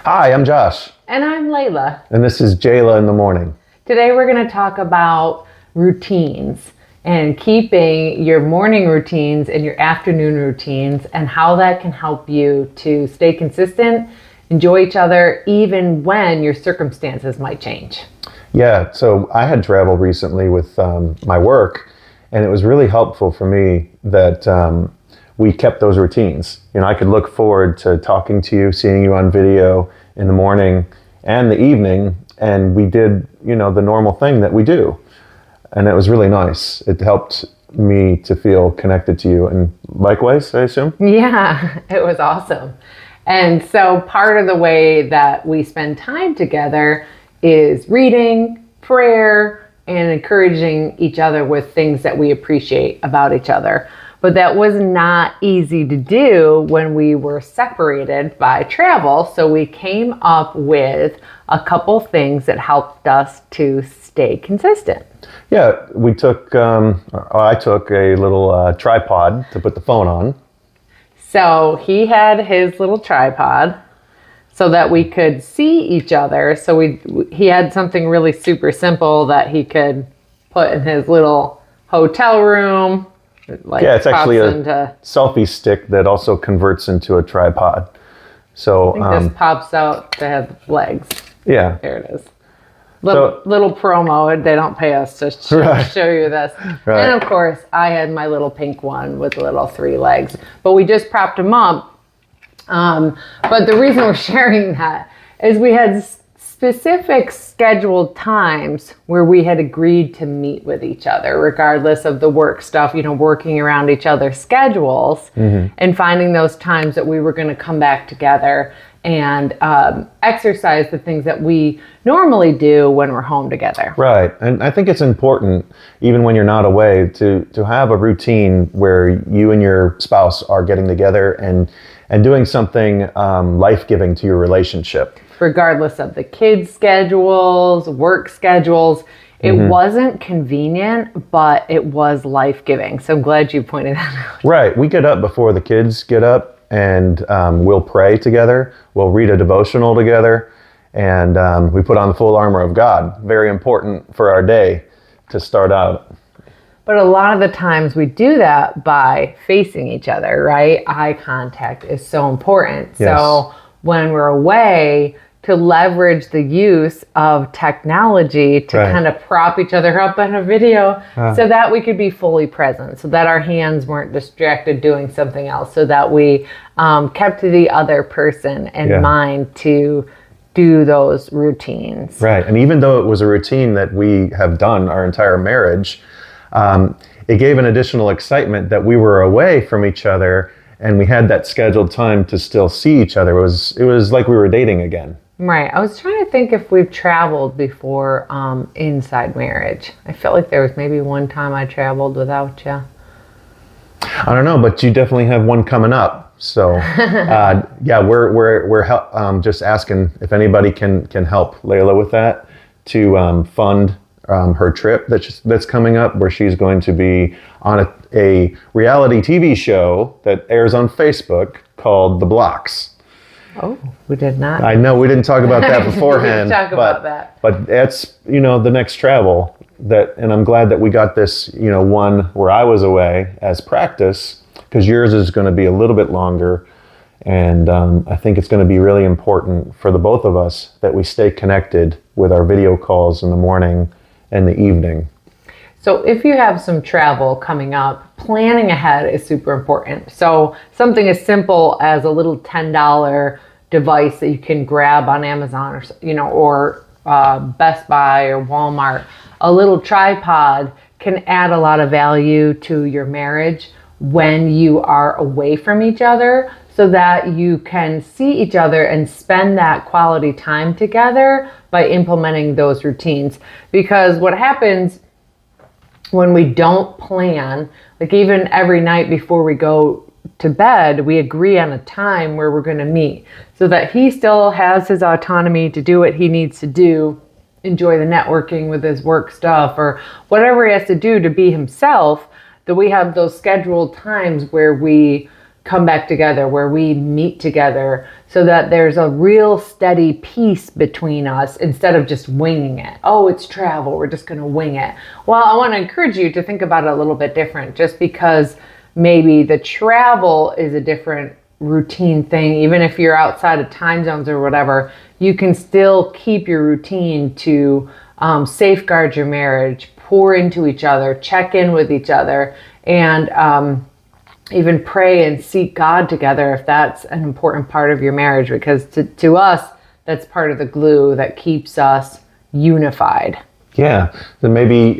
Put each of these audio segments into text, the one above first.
Hi, I'm Josh. And I'm Layla. And this is Jayla in the Morning. Today we're going to talk about routines and keeping your morning routines and your afternoon routines and how that can help you to stay consistent, enjoy each other, even when your circumstances might change. Yeah, so I had traveled recently with my work, and it was really helpful for me that we kept those routines. You know, I could look forward to talking to you, seeing you on video in the morning and the evening, and we did, the normal thing that we do. And it was really nice. It helped me to feel connected to you, and likewise, I assume? Yeah, it was awesome. And so part of the way that we spend time together is reading, prayer, and encouraging each other with things that we appreciate about each other. But that was not easy to do when we were separated by travel. So we came up with a couple things that helped us to stay consistent. Yeah, I took a little tripod to put the phone on. So he had his little tripod so that we could see each other. So he had something really super simple that he could put in his little hotel room. It's actually a selfie stick that also converts into a tripod. So I think this pops out to have legs. Yeah. There it is. Little promo. They don't pay us to show you this. Right. And of course, I had my little pink one with little 3 legs. But we just propped them up. But the reason we're sharing that is we had specific scheduled times where we had agreed to meet with each other, regardless of the work stuff, working around each other's schedules, and finding those times that we were going to come back together and exercise the things that we normally do when we're home together. Right. And I think it's important, even when you're not away, to have a routine where you and your spouse are getting together and doing something life-giving to your relationship. Regardless of the kids' schedules, work schedules, it wasn't convenient, but it was life-giving. So I'm glad you pointed that out. Right. We get up before the kids get up, and we'll pray together. We'll read a devotional together, and we put on the full armor of God. Very important for our day to start out. But a lot of the times we do that by facing each other, right? Eye contact is so important. Yes. So when we're away, to leverage the use of technology to kind of prop each other up in a video so that we could be fully present, so that our hands weren't distracted doing something else, so that we kept the other person in mind to do those routines. Right. And even though it was a routine that we have done our entire marriage, it gave an additional excitement that we were away from each other and we had that scheduled time to still see each other. It was like we were dating again. Right. I was trying to think if we've traveled before inside marriage. I felt like there was maybe one time I traveled without you. I don't know, but you definitely have one coming up. So, we're just asking if anybody can help Layla with that to fund her trip that's coming up, where she's going to be on a reality TV show that airs on Facebook called The Blocks. Oh, we did not. I know we didn't talk about that beforehand. We didn't talk about that. But that's, the next travel and I'm glad that we got this, one where I was away as practice, because yours is going to be a little bit longer. And I think it's going to be really important for the both of us that we stay connected with our video calls in the morning and the evening. So if you have some travel coming up, planning ahead is super important. So something as simple as a little $10 device that you can grab on Amazon or Best Buy or Walmart, a little tripod can add a lot of value to your marriage when you are away from each other, so that you can see each other and spend that quality time together by implementing those routines. Because what happens when we don't plan, like even every night before we go to bed, we agree on a time where we're going to meet, so that he still has his autonomy to do what he needs to do, enjoy the networking with his work stuff or whatever he has to do to be himself, that we have those scheduled times where we come back together, where we meet together, so that there's a real steady peace between us instead of just winging it. Oh, it's travel, we're just going to wing it. Well, I want to encourage you to think about it a little bit different. Just because maybe the travel is a different routine thing, even if you're outside of time zones or whatever, you can still keep your routine to safeguard your marriage, pour into each other, check in with each other, and even pray and seek God together if that's an important part of your marriage, because to us, that's part of the glue that keeps us unified. Yeah, then maybe,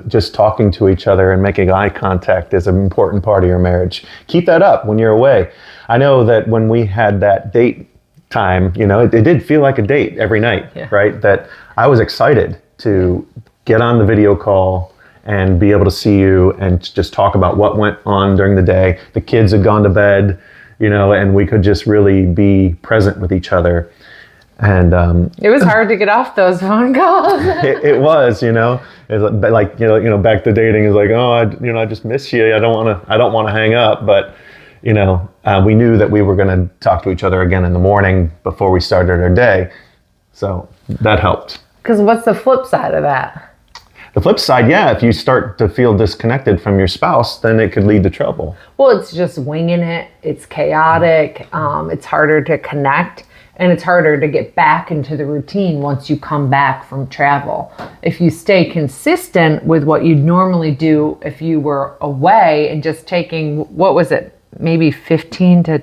just talking to each other and making eye contact is an important part of your marriage. Keep that up when you're away. I know that when we had that date time, it did feel like a date every night, right? That I was excited to get on the video call and be able to see you and just talk about what went on during the day. The kids had gone to bed, and we could just really be present with each other. And it was hard to get off those phone calls. it was, it's like, back to dating is like, oh, I just miss you. I don't want to hang up. But, we knew that we were going to talk to each other again in the morning before we started our day. So that helped. Because what's the flip side of that? The flip side, if you start to feel disconnected from your spouse, then it could lead to trouble. Well, it's just winging it. It's chaotic. It's harder to connect, and it's harder to get back into the routine once you come back from travel. If you stay consistent with what you'd normally do if you were away and just taking, what was it, maybe 15 to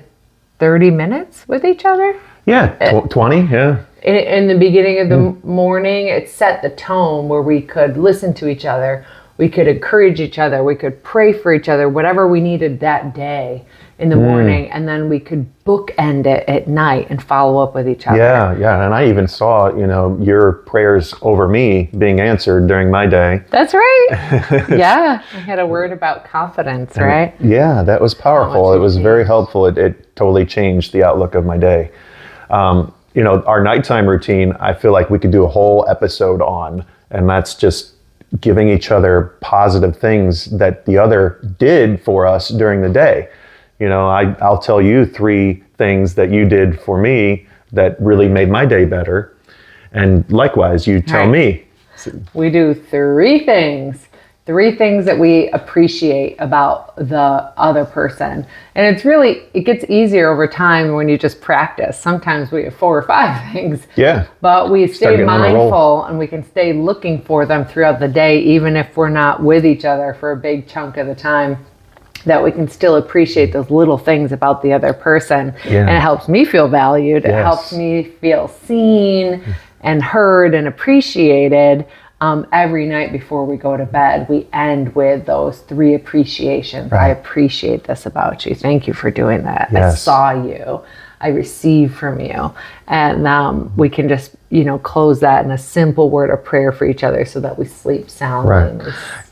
30 minutes with each other? Yeah, 20, yeah. In the beginning of the morning, it set the tone where we could listen to each other, we could encourage each other, we could pray for each other, whatever we needed that day in the morning, and then we could bookend it at night and follow up with each other. Yeah, and I even saw, your prayers over me being answered during my day. That's right. Yeah, I had a word about confidence, right? Yeah, that was powerful. It was very helpful. It totally changed the outlook of my day. Our nighttime routine, I feel like we could do a whole episode on, and that's just giving each other positive things that the other did for us during the day. I'll tell you 3 things that you did for me that really made my day better. And likewise, you tell me. We do 3 things. 3 things that we appreciate about the other person. And it gets easier over time when you just practice. Sometimes we have 4 or 5 things. Yeah. But we stay mindful, and we can stay looking for them throughout the day, even if we're not with each other for a big chunk of the time, that we can still appreciate those little things about the other person. Yeah. And it helps me feel valued. Yes. It helps me feel seen and heard and appreciated. Every night before we go to bed, we end with those 3 appreciations. Right. I appreciate this about you. Thank you for doing that. Yes. I saw you. I received from you. And we can just, close that in a simple word of prayer for each other so that we sleep soundly. Right.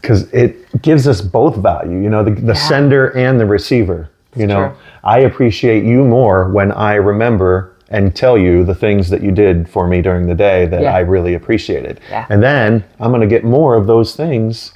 Because it gives us both value, the sender and the receiver. True. I appreciate you more when I remember and tell you the things that you did for me during the day that I really appreciated. Yeah. And then I'm going to get more of those things,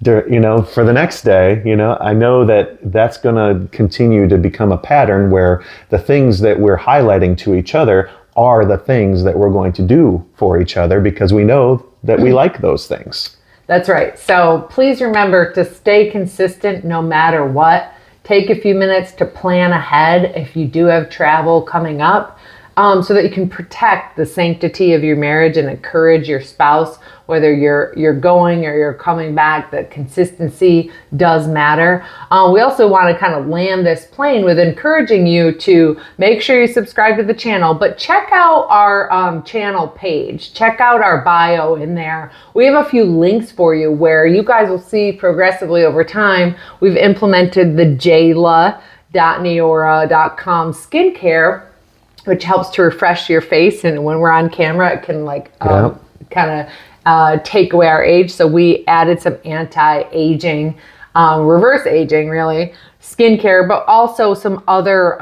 for the next day. I know that that's going to continue to become a pattern where the things that we're highlighting to each other are the things that we're going to do for each other, because we know that we like those things. That's right. So please remember to stay consistent no matter what. Take a few minutes to plan ahead if you do have travel coming up. So that you can protect the sanctity of your marriage and encourage your spouse, whether you're going or you're coming back. That consistency does matter. We also want to kind of land this plane with encouraging you to make sure you subscribe to the channel, but check out our channel page. Check out our bio in there. We have a few links for you where you guys will see progressively over time we've implemented the Jayla.neora.com skincare, which helps to refresh your face. And when we're on camera, it can kind of take away our age. So we added some anti-aging, reverse aging really, skincare, but also some other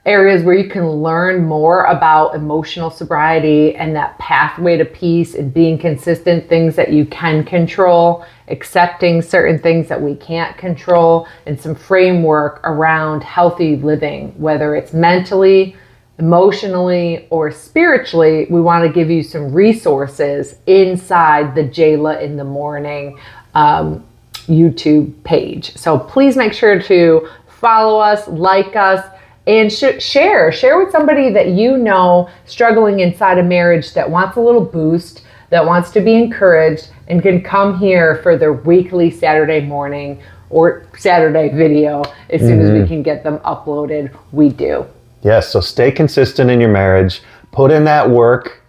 areas where you can learn more about emotional sobriety and that pathway to peace and being consistent, things that you can control, accepting certain things that we can't control, and some framework around healthy living, whether it's mentally, emotionally, or spiritually. We want to give you some resources inside the Jayla in the Morning YouTube page. So please make sure to follow us, like us, and share with somebody that you know struggling inside a marriage that wants a little boost, that wants to be encouraged, and can come here for their weekly Saturday morning or Saturday video as soon as we can get them uploaded. We do. Yes, so stay consistent in your marriage. Put in that work.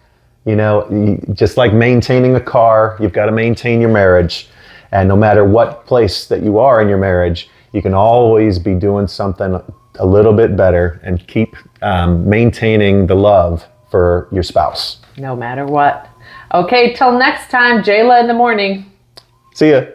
Just like maintaining a car, you've got to maintain your marriage. And no matter what place that you are in your marriage, you can always be doing something a little bit better and keep maintaining the love for your spouse. No matter what. Okay, till next time, Jayla in the Morning. See ya.